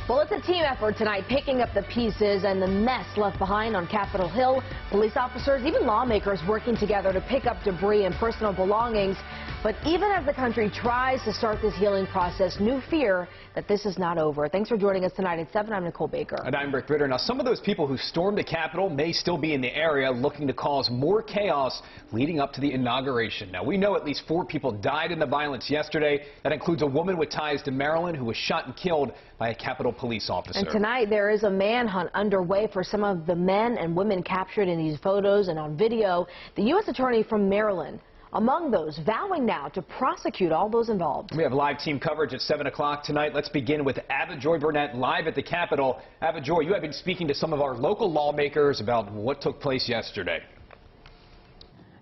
Well, it's a team effort tonight, picking up the pieces and the mess left behind on Capitol Hill. Police officers, even lawmakers working together to pick up debris and personal belongings. But even as the country tries to start this healing process, new fear that this is not over. Thanks for joining us tonight at 7. I'm Nicole Baker. And I'm Rick Ritter. Now, some of those people who stormed the Capitol may still be in the area looking to cause more chaos leading up to the inauguration. Now, we know at least 4 people died in the violence yesterday. That includes a woman with ties to Maryland who was shot and killed by a Capitol police officer. And tonight there is a manhunt underway for some of the men and women captured in these photos and on video. The U.S. Attorney from Maryland among those vowing now to prosecute all those involved. We have live team coverage at 7 o'clock tonight. Let's begin with Ava Joy Burnett live at the Capitol. Ava Joy, you have been speaking to some of our local lawmakers about what took place yesterday.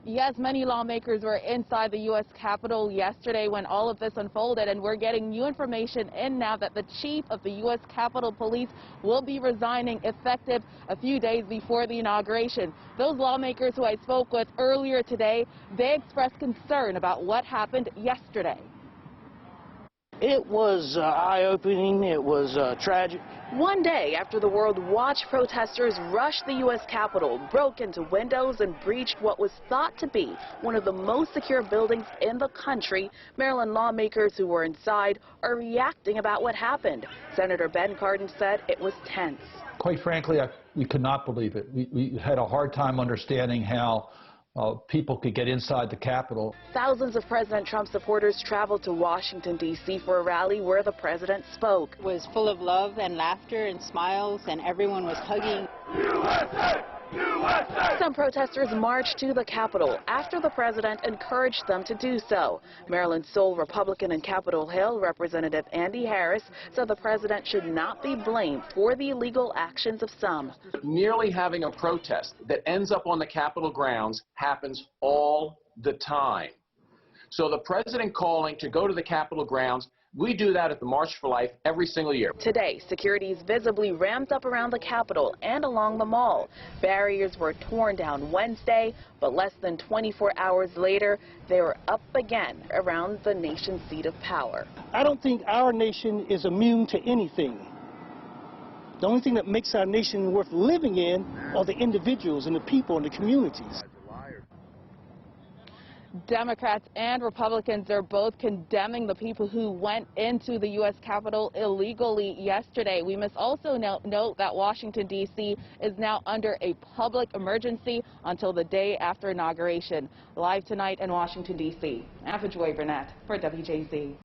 Yes, many lawmakers were inside the U.S. Capitol yesterday when all of this unfolded, and we're getting new information in now that the chief of the U.S. Capitol Police will be resigning effective a few days before the inauguration. Those lawmakers who I spoke with earlier today, they expressed concern about what happened yesterday. It was eye-opening. It was tragic. One day after the world watched protesters rush the U.S. Capitol, broke into windows and breached what was thought to be one of the most secure buildings in the country, Maryland lawmakers who were inside are reacting about what happened. Senator Ben Cardin said it was tense. Quite frankly, we could not believe it. We had a hard time understanding how people could get inside the Capitol. Thousands of President Trump supporters traveled to Washington, D.C. for a rally where the president spoke. It was full of love and laughter and smiles, and everyone was hugging. USA! USA! Some protesters marched to the Capitol after the president encouraged them to do so. Maryland's sole Republican in Capitol Hill, Representative Andy Harris, said the president should not be blamed for the illegal actions of some. Merely having a protest that ends up on the Capitol grounds happens all the time. So the president calling to go to the Capitol grounds, we do that at the March for Life every single year. Today, security is visibly ramped up around the Capitol and along the mall. Barriers were torn down Wednesday, but less than 24 hours later, they were up again around the nation's seat of power. I don't think our nation is immune to anything. The only thing that makes our nation worth living in are the individuals and the people and the communities. Democrats and Republicans are both condemning the people who went into the U.S. Capitol illegally yesterday. We must also note that Washington, D.C. is now under a public emergency until the day after inauguration. Live tonight in Washington, D.C., Ava Joy Burnett for WJZ.